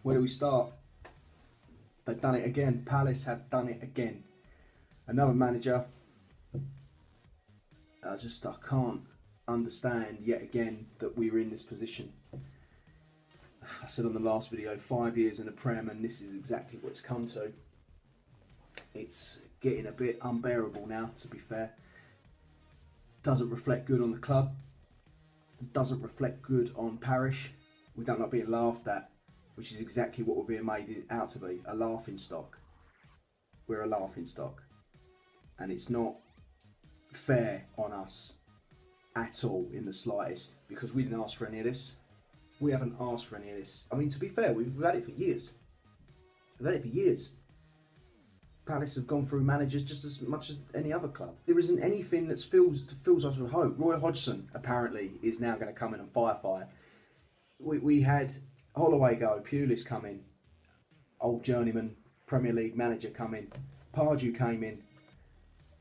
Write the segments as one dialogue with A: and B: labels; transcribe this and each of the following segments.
A: Where do we start? They've done it again. Palace have done it again. Another manager. I can't understand yet again that we were in this position. I said on the last video, 5 years in the Prem, and this is exactly what it's come to. It's getting a bit unbearable now, to be fair. Doesn't reflect good on the club. Doesn't reflect good on Parish. We don't like being laughed at, which is exactly what we're being made out to be, a laughing stock. We're a laughing stock. And it's not fair on us at all in the slightest, because we didn't ask for any of this. We haven't asked for any of this. I mean, to be fair, we've had it for years. We've had it for years. Palace have gone through managers just as much as any other club. There isn't anything that fills us with hope. Roy Hodgson apparently is now going to come in and firefight. We had Holloway go, Pulis come in, old journeyman Premier League manager come in, Pardew came in,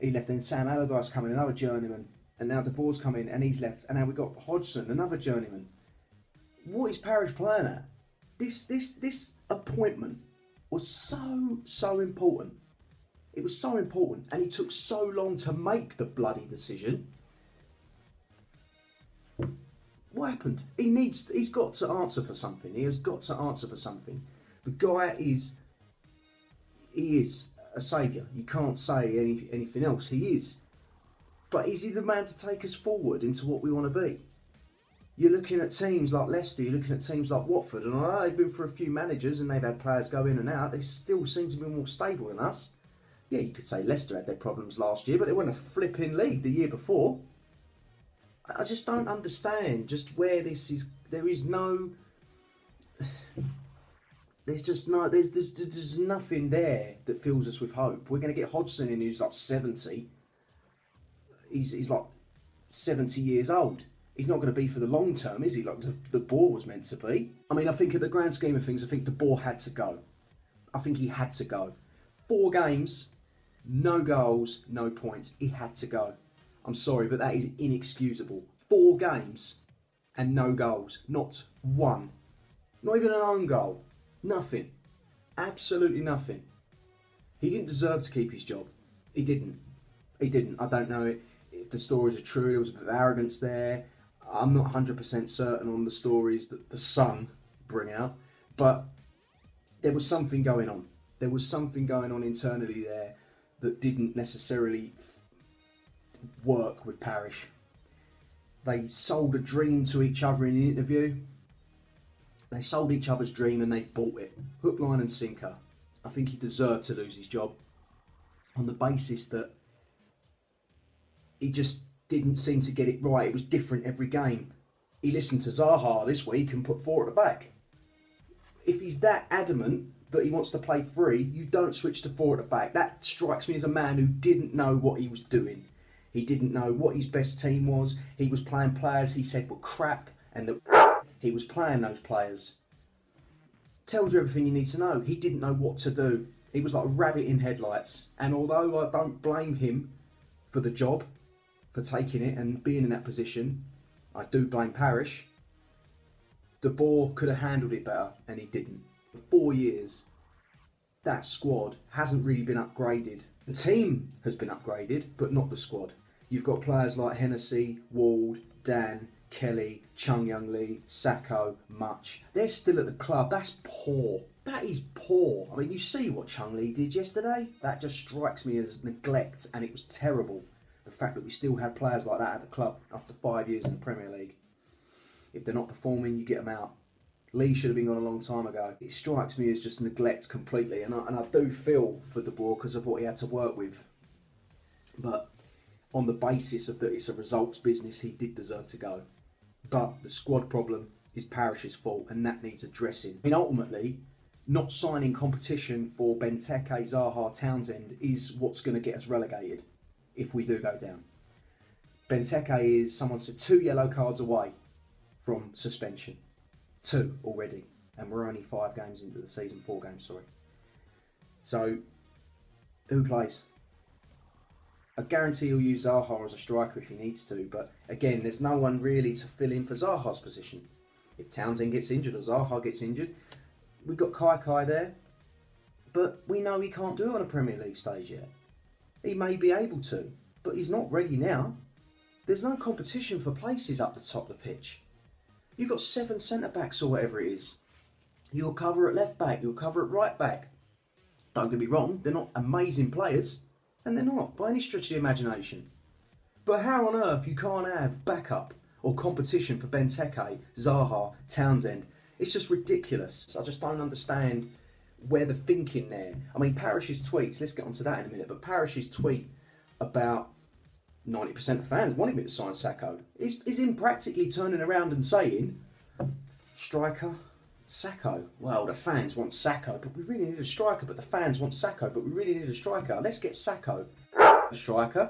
A: he left, then Sam Allardyce come in, another journeyman, and now Boer's come in and he's left, and now we've got Hodgson, another journeyman. What is Parish playing at? This appointment was so important. It was so important, and he took so long to make the bloody decision. What happened? He's got to answer for something. He has got to answer for something. The guy is a saviour. You can't say anything else. He is. But is he the man to take us forward into what we want to be? You're looking at teams like Leicester, you're looking at teams like Watford, and although they've been for a few managers and they've had players go in and out, they still seem to be more stable than us. Yeah, you could say Leicester had their problems last year, but they weren't a flipping league the year before. I just don't understand just where this is. There's nothing there that fills us with hope. We're going to get Hodgson in, who's like 70. He's like 70 years old. He's not going to be for the long term, is he? Like the Boer was meant to be. I mean, I think at the grand scheme of things, I think the Boer had to go. I think he had to go. 4 games, no goals, no points. He had to go. I'm sorry, but that is inexcusable. 4 games and no goals. Not one. Not even an own goal. Nothing. Absolutely nothing. He didn't deserve to keep his job. He didn't. He didn't. I don't know if the stories are true. There was a bit of arrogance there. I'm not 100% certain on the stories that the Sun bring out. But there was something going on. There was something going on internally there that didn't necessarily work with Parish. They sold a dream to each other in the interview. They sold each other's dream and they bought it. Hook, line and sinker. I think he deserved to lose his job on the basis that he just didn't seem to get it right. It was different every game. He listened to Zaha this week and put 4 at the back. If he's that adamant that he wants to play free, you don't switch to 4 at the back. That strikes me as a man who didn't know what he was doing. He didn't know what his best team was. He was playing players he said were crap, and that he was playing those players. Tells you everything you need to know. He didn't know what to do. He was like a rabbit in headlights. And although I don't blame him for the job, for taking it and being in that position, I do blame Parish. De Boer could have handled it better, and he didn't. For 4 years, that squad hasn't really been upgraded. The team has been upgraded, but not the squad. You've got players like Hennessy, Ward, Dan, Kelly, Chung Young Lee, Sacco, Much. They're still at the club. That's poor. That is poor. I mean, you see what Chung Lee did yesterday? That just strikes me as neglect, and it was terrible. The fact that we still had players like that at the club after 5 years in the Premier League. If they're not performing, you get them out. Lee should have been gone a long time ago. It strikes me as just neglect completely, and I do feel for De Boer because of what he had to work with. But on the basis of that it's a results business, he did deserve to go. But the squad problem is Parish's fault, and that needs addressing. I mean, ultimately, not signing competition for Benteke, Zaha, Townsend is what's going to get us relegated if we do go down. Benteke is, someone said, 2 yellow cards away from suspension. 2 already, and we're only 5 games into the season, 4 games, sorry. So, who plays? I guarantee he'll use Zaha as a striker if he needs to, but again, there's no one really to fill in for Zaha's position. If Townsend gets injured or Zaha gets injured, We've got Kai there, but we know he can't do it on a Premier League stage yet. He may be able to, but he's not ready now. There's no competition for places up the top of the pitch. You've got 7 centre-backs or whatever it is. You'll cover at left back, you'll cover at right back. Don't get me wrong, they're not amazing players, and they're not by any stretch of the imagination. But how on earth you can't have backup or competition for Benteke, Zaha, Townsend? It's just ridiculous. I just don't understand where the thinking there. I mean, Parish's tweets, let's get onto that in a minute, but Parish's tweet about 90% of fans wanting me to sign Sacco is him practically turning around and saying, striker, Sacco. Well, the fans want Sacco, but we really need a striker. But the fans want Sacco, but we really need a striker. Let's get Sacco. A striker?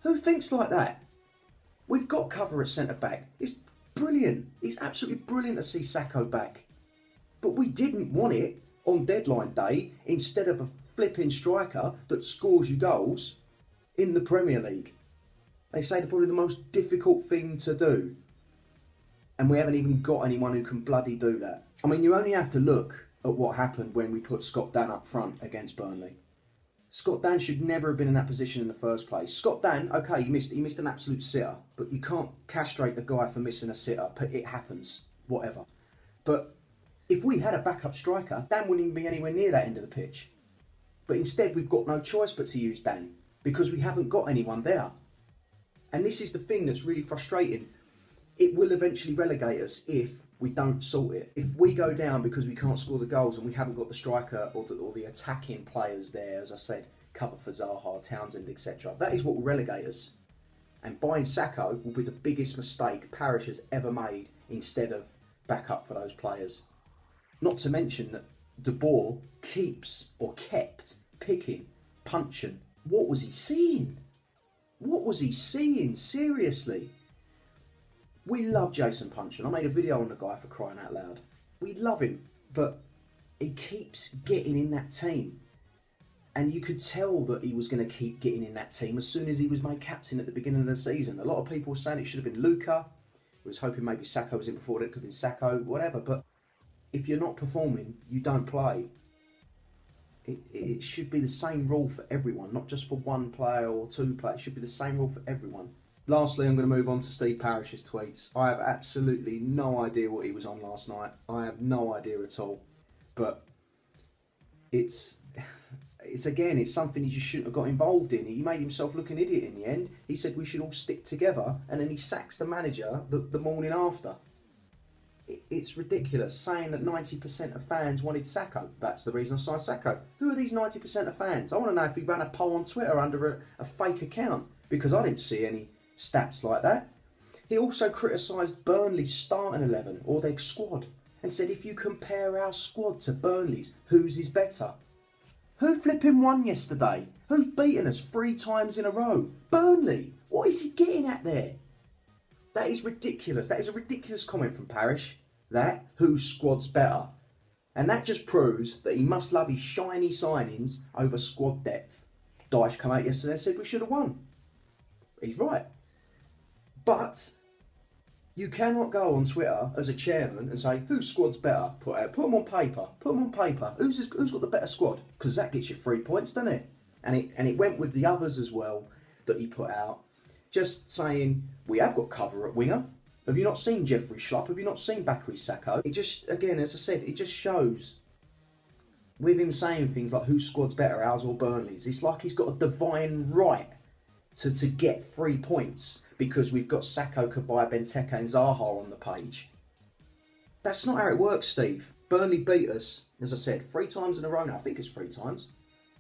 A: Who thinks like that? We've got cover at centre-back. It's brilliant. It's absolutely brilliant to see Sacco back. But we didn't want it on deadline day instead of a flipping striker that scores you goals in the Premier League. They say they're probably the most difficult thing to do. And we haven't even got anyone who can bloody do that. I mean, you only have to look at what happened when we put Scott Dann up front against Burnley. Scott Dann should never have been in that position in the first place. Scott Dann, okay, he missed an absolute sitter, but you can't castrate a guy for missing a sitter. It happens, whatever. But if we had a backup striker, Dan wouldn't even be anywhere near that end of the pitch. But instead, we've got no choice but to use Dan because we haven't got anyone there. And this is the thing that's really frustrating. It will eventually relegate us if we don't sort it. If we go down because we can't score the goals and we haven't got the striker or the attacking players there, as I said, cover for Zaha, Townsend, etc. That is what will relegate us. And buying Sacco will be the biggest mistake Parish has ever made instead of backup for those players. Not to mention that the Boer kept picking, punching. What was he seeing? What was he seeing? Seriously. We love Jason Puncheon. I made a video on the guy for crying out loud. We love him, but he keeps getting in that team. And you could tell that he was going to keep getting in that team as soon as he was made captain at the beginning of the season. A lot of people were saying it should have been Luca. I was hoping maybe Sacco was in before that. It could have been Sacco, whatever. But if you're not performing, you don't play. It should be the same rule for everyone, not just for one player or two players. It should be the same rule for everyone. Lastly, I'm going to move on to Steve Parish's tweets. I have absolutely no idea what he was on last night. I have no idea at all. But it's something he just shouldn't have got involved in. He made himself look an idiot in the end. He said we should all stick together, and then he sacks the manager the morning after. It's ridiculous, saying that 90% of fans wanted Sacco. That's the reason I signed Sacco. Who are these 90% of fans? I want to know if he ran a poll on Twitter under a fake account, because I didn't see any stats like that. He also criticised Burnley's starting 11 or their squad and said if you compare our squad to Burnley's, whose is better? Who flipping won yesterday? Who's beaten us 3 times in a row? Burnley! What is he getting at there? That is ridiculous. That is a ridiculous comment from Parish. That, whose squad's better? And that just proves that he must love his shiny signings over squad depth. Dyche came out yesterday and said we should have won. He's right. But you cannot go on Twitter as a chairman and say, whose squad's better? Put them on paper. Put them on paper. Who's got the better squad? Because that gets you 3 points, doesn't it? And it went with the others as well that he put out. Just saying, we have got cover at winger. Have you not seen Jeffrey Schlupp? Have you not seen Bakary Sacco? It just, again, as I said, it just shows with him saying things like whose squad's better, ours or Burnley's. It's like he's got a divine right to get 3 points because we've got Sacco, Kabay, Benteke and Zaha on the page. That's not how it works, Steve. Burnley beat us, as I said, 3 times in a row now. I think it's 3 times.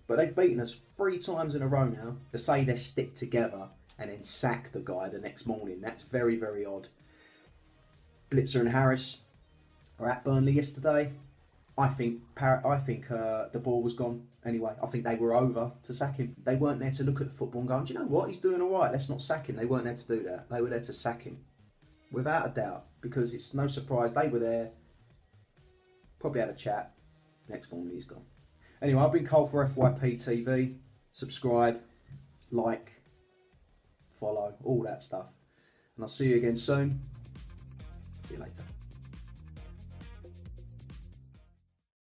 A: But they've beaten us 3 times in a row now to say they stick together and then sack the guy the next morning. That's very, very odd. Blitzer and Harris were at Burnley yesterday. I think the ball was gone anyway. I think they were over to sack him. They weren't there to look at the football and go, do you know what? He's doing all right. Let's not sack him. They weren't there to do that. They were there to sack him. Without a doubt. Because it's no surprise. They were there. Probably had a chat. Next morning he's gone. Anyway, I've been Cole for FYP TV. Subscribe, like, follow, all that stuff. And I'll see you again soon. See you later.